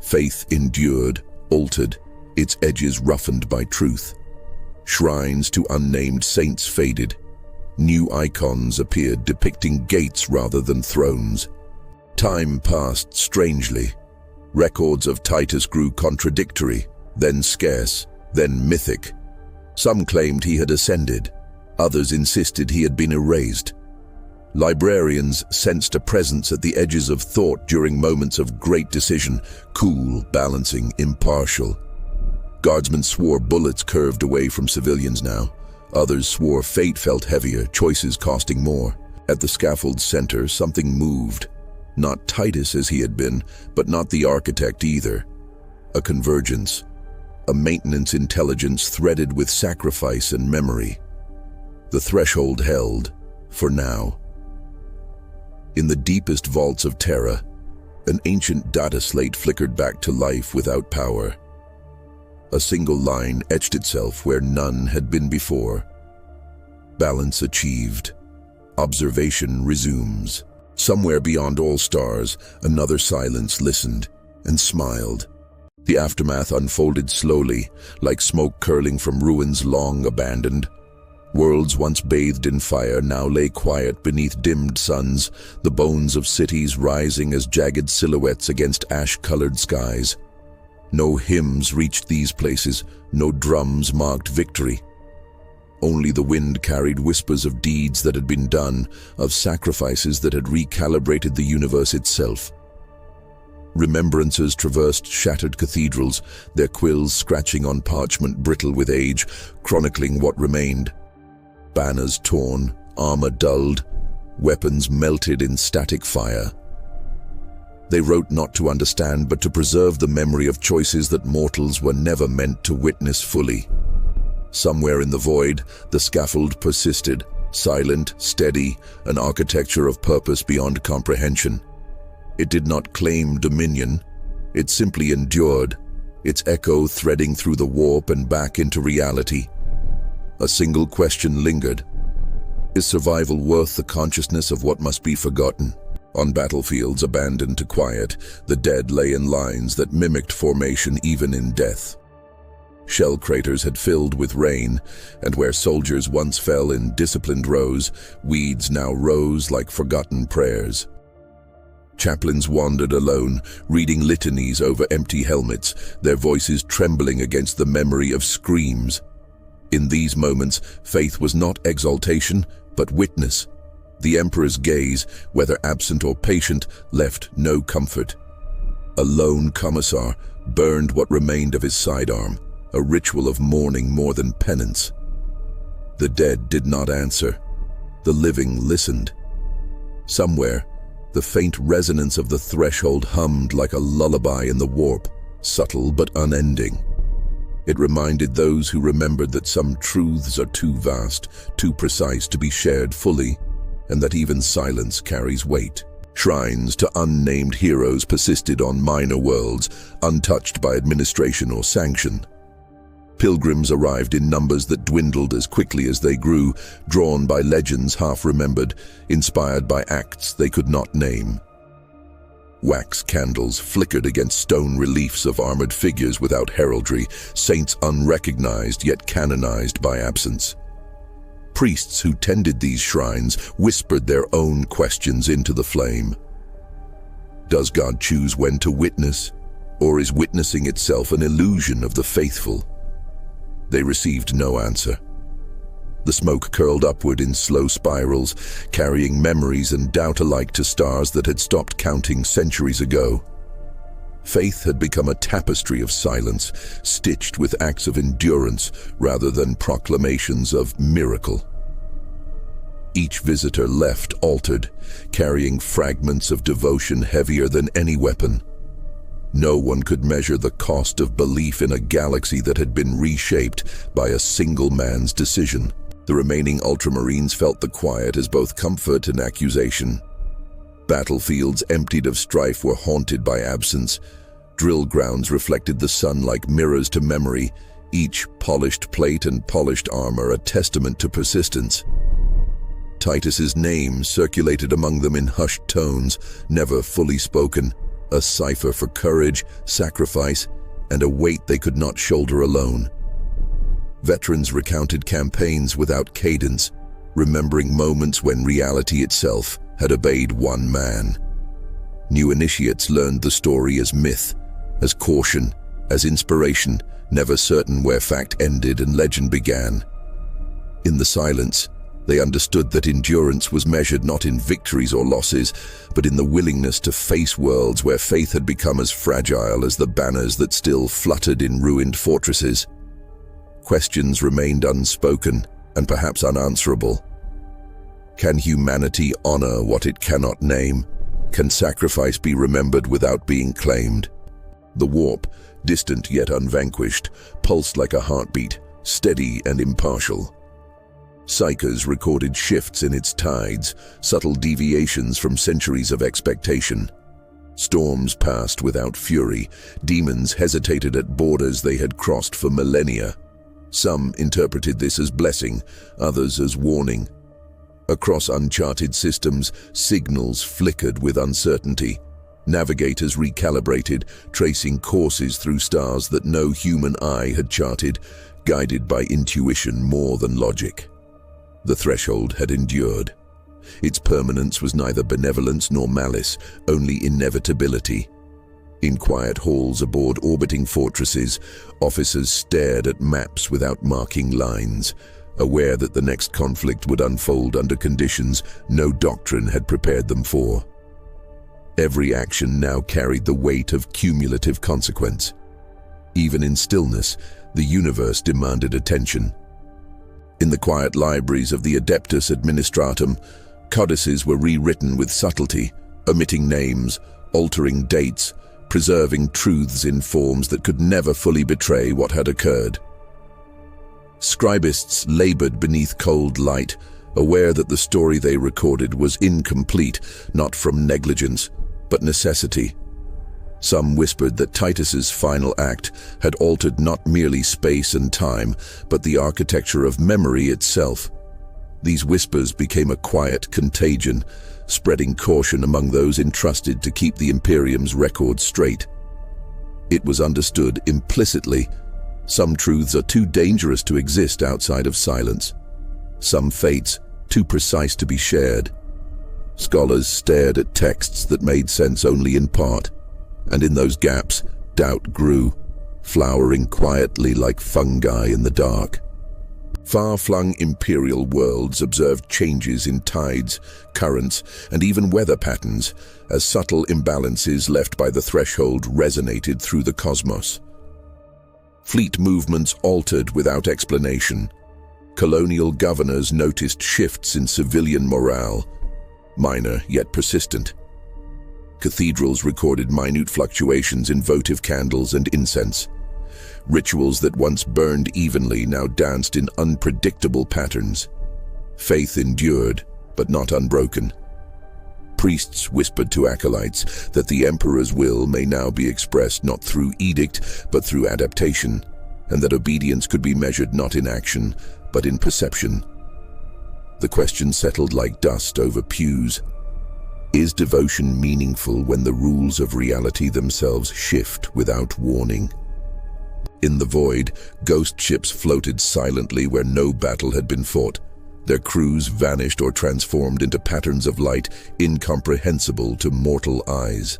Faith endured, altered, its edges roughened by truth. Shrines to unnamed saints faded. New icons appeared depicting gates rather than thrones. Time passed strangely. Records of Titus grew contradictory, then scarce, then mythic. Some claimed he had ascended. Others insisted he had been erased. Librarians sensed a presence at the edges of thought during moments of great decision, cool, balancing, impartial. Guardsmen swore bullets curved away from civilians now. Others swore fate felt heavier, choices costing more. At the scaffold's center, something moved. Not Titus as he had been, but not the architect either. A convergence. A maintenance intelligence threaded with sacrifice and memory. The threshold held, for now. In the deepest vaults of Terra, an ancient data slate flickered back to life without power. A single line etched itself where none had been before. Balance achieved. Observation resumes. Somewhere beyond all stars, another silence listened and smiled. The aftermath unfolded slowly, like smoke curling from ruins long abandoned. Worlds once bathed in fire now lay quiet beneath dimmed suns, the bones of cities rising as jagged silhouettes against ash-colored skies. No hymns reached these places, no drums marked victory. Only the wind carried whispers of deeds that had been done, of sacrifices that had recalibrated the universe itself. Remembrances traversed shattered cathedrals, their quills scratching on parchment brittle with age, chronicling what remained. Banners torn, armor dulled, weapons melted in static fire. They wrote not to understand, but to preserve the memory of choices that mortals were never meant to witness fully. Somewhere in the void, the scaffold persisted, silent, steady, an architecture of purpose beyond comprehension. It did not claim dominion. It simply endured, its echo threading through the warp and back into reality. A single question lingered. Is survival worth the consciousness of what must be forgotten? On battlefields abandoned to quiet, the dead lay in lines that mimicked formation even in death. Shell craters had filled with rain, and where soldiers once fell in disciplined rows, weeds now rose like forgotten prayers. Chaplains wandered alone, reading litanies over empty helmets, their voices trembling against the memory of screams. In these moments, faith was not exaltation, but witness. The Emperor's gaze, whether absent or patient, left no comfort. A lone commissar burned what remained of his sidearm, a ritual of mourning more than penance. The dead did not answer. The living listened. Somewhere, the faint resonance of the threshold hummed like a lullaby in the warp, subtle but unending. It reminded those who remembered that some truths are too vast, too precise to be shared fully, and that even silence carries weight. Shrines to unnamed heroes persisted on minor worlds, untouched by administration or sanction. Pilgrims arrived in numbers that dwindled as quickly as they grew, drawn by legends half-remembered, inspired by acts they could not name. Wax candles flickered against stone reliefs of armored figures without heraldry, saints unrecognized yet canonized by absence. Priests who tended these shrines whispered their own questions into the flame. Does God choose when to witness, or is witnessing itself an illusion of the faithful? They received no answer. The smoke curled upward in slow spirals, carrying memories and doubt alike to stars that had stopped counting centuries ago. Faith had become a tapestry of silence, stitched with acts of endurance rather than proclamations of miracle. Each visitor left altered, carrying fragments of devotion heavier than any weapon. No one could measure the cost of belief in a galaxy that had been reshaped by a single man's decision. The remaining Ultramarines felt the quiet as both comfort and accusation. Battlefields emptied of strife were haunted by absence. Drill grounds reflected the sun like mirrors to memory, each polished plate and polished armor a testament to persistence. Titus's name circulated among them in hushed tones, never fully spoken, a cipher for courage, sacrifice, and a weight they could not shoulder alone. Veterans recounted campaigns without cadence, remembering moments when reality itself had obeyed one man. New initiates learned the story as myth, as caution, as inspiration, never certain where fact ended and legend began. In the silence, they understood that endurance was measured not in victories or losses, but in the willingness to face worlds where faith had become as fragile as the banners that still fluttered in ruined fortresses. Questions remained unspoken and perhaps unanswerable. Can humanity honor what it cannot name? Can sacrifice be remembered without being claimed? The warp, distant yet unvanquished, pulsed like a heartbeat, steady and impartial. Psychers recorded shifts in its tides, subtle deviations from centuries of expectation. Storms passed without fury. Demons hesitated at borders they had crossed for millennia. Some interpreted this as blessing, others as warning. Across uncharted systems, signals flickered with uncertainty. Navigators recalibrated, tracing courses through stars that no human eye had charted, guided by intuition more than logic. The threshold had endured. Its permanence was neither benevolence nor malice, only inevitability. In quiet halls aboard orbiting fortresses, officers stared at maps without marking lines, aware that the next conflict would unfold under conditions no doctrine had prepared them for. Every action now carried the weight of cumulative consequence. Even in stillness, the universe demanded attention. In the quiet libraries of the Adeptus Administratum, codices were rewritten with subtlety, omitting names, altering dates, preserving truths in forms that could never fully betray what had occurred. Scribists labored beneath cold light, aware that the story they recorded was incomplete, not from negligence, but necessity. Some whispered that Titus's final act had altered not merely space and time, but the architecture of memory itself. These whispers became a quiet contagion, spreading caution among those entrusted to keep the Imperium's record straight. It was understood implicitly. Some truths are too dangerous to exist outside of silence. Some fates too precise to be shared. Scholars stared at texts that made sense only in part, and in those gaps, doubt grew, flowering quietly like fungi in the dark. Far-flung Imperial worlds observed changes in tides, currents, and even weather patterns, as subtle imbalances left by the threshold resonated through the cosmos. Fleet movements altered without explanation. Colonial governors noticed shifts in civilian morale, minor yet persistent. Cathedrals recorded minute fluctuations in votive candles and incense. Rituals that once burned evenly now danced in unpredictable patterns. Faith endured, but not unbroken. Priests whispered to acolytes that the Emperor's will may now be expressed not through edict, but through adaptation, and that obedience could be measured not in action, but in perception. The question settled like dust over pews. Is devotion meaningful when the rules of reality themselves shift without warning? In the void, ghost ships floated silently where no battle had been fought. Their crews vanished or transformed into patterns of light incomprehensible to mortal eyes.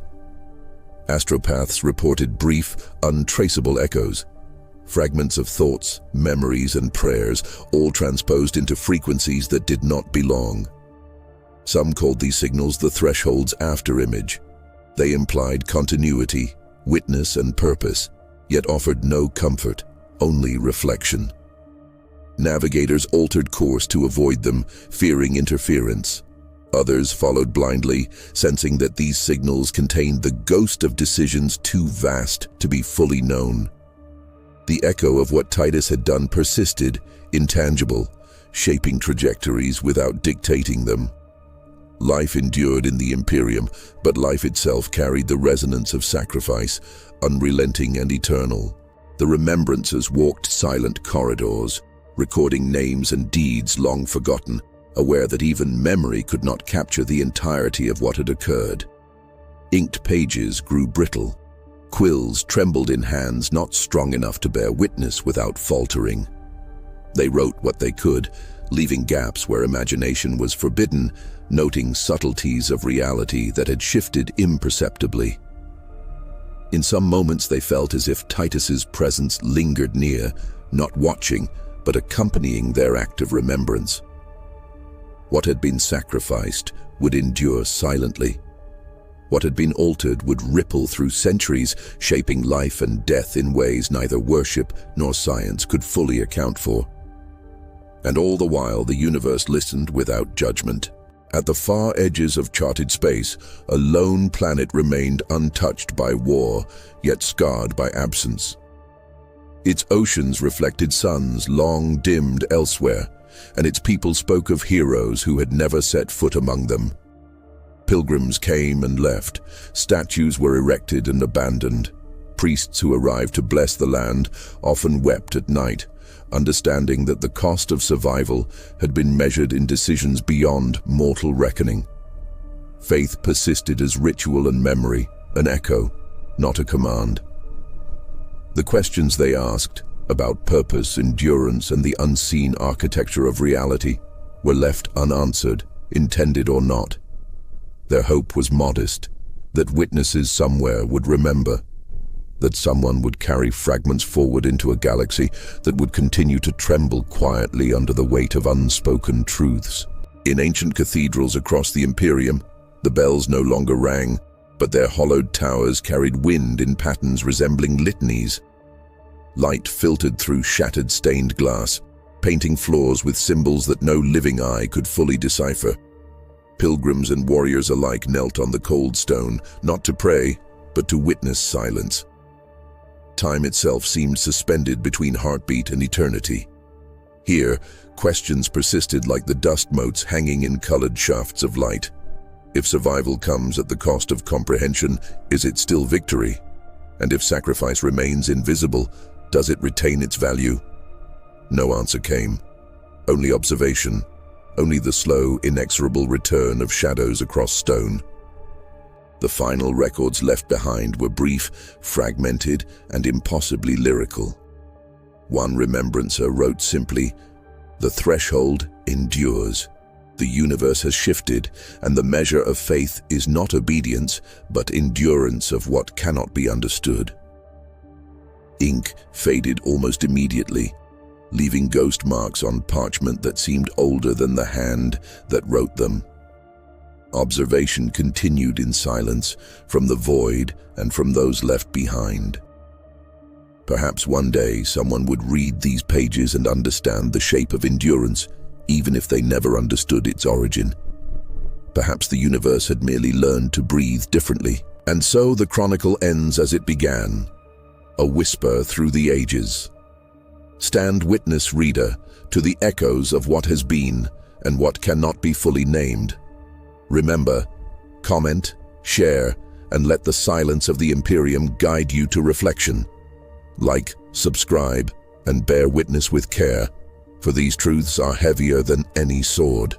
Astropaths reported brief, untraceable echoes, fragments of thoughts, memories, and prayers, all transposed into frequencies that did not belong. Some called these signals the threshold's afterimage. They implied continuity, witness, and purpose, yet offered no comfort, only reflection. Navigators altered course to avoid them, fearing interference. Others followed blindly, sensing that these signals contained the ghost of decisions too vast to be fully known. The echo of what Titus had done persisted, intangible, shaping trajectories without dictating them. Life endured in the Imperium, but life itself carried the resonance of sacrifice, unrelenting and eternal. The remembrances walked silent corridors, recording names and deeds long forgotten, aware that even memory could not capture the entirety of what had occurred. Inked pages grew brittle. Quills trembled in hands not strong enough to bear witness without faltering. They wrote what they could, leaving gaps where imagination was forbidden, noting subtleties of reality that had shifted imperceptibly. In some moments they felt as if Titus's presence lingered near, not watching, but accompanying their act of remembrance. What had been sacrificed would endure silently. What had been altered would ripple through centuries, shaping life and death in ways neither worship nor science could fully account for. And all the while the universe listened without judgment. At the far edges of charted space, a lone planet remained untouched by war, yet scarred by absence. Its oceans reflected suns long dimmed elsewhere, and its people spoke of heroes who had never set foot among them. Pilgrims came and left, statues were erected and abandoned. Priests who arrived to bless the land often wept at night, understanding that the cost of survival had been measured in decisions beyond mortal reckoning. Faith persisted as ritual and memory, an echo, not a command. The questions they asked, about purpose, endurance, and the unseen architecture of reality, were left unanswered, intended or not. Their hope was modest, that witnesses somewhere would remember, that someone would carry fragments forward into a galaxy that would continue to tremble quietly under the weight of unspoken truths. In ancient cathedrals across the Imperium, the bells no longer rang, but their hollowed towers carried wind in patterns resembling litanies. Light filtered through shattered stained glass, painting floors with symbols that no living eye could fully decipher. Pilgrims and warriors alike knelt on the cold stone, not to pray, but to witness silence. Time itself seemed suspended between heartbeat and eternity. Here, questions persisted like the dust motes hanging in colored shafts of light. If survival comes at the cost of comprehension, is it still victory? And if sacrifice remains invisible, does it retain its value? No answer came. Only observation. Only the slow, inexorable return of shadows across stone. The final records left behind were brief, fragmented, and impossibly lyrical. One remembrancer wrote simply, "The threshold endures. The universe has shifted, and the measure of faith is not obedience, but endurance of what cannot be understood." Ink faded almost immediately, leaving ghost marks on parchment that seemed older than the hand that wrote them. Observation continued in silence, from the void and from those left behind. Perhaps one day someone would read these pages and understand the shape of endurance, even if they never understood its origin. Perhaps the universe had merely learned to breathe differently. And so the chronicle ends as it began. a whisper through the ages. Stand witness, reader, to the echoes of what has been and what cannot be fully named. Remember, comment, share, and let the silence of the Imperium guide you to reflection. Like, subscribe, and bear witness with care, for these truths are heavier than any sword.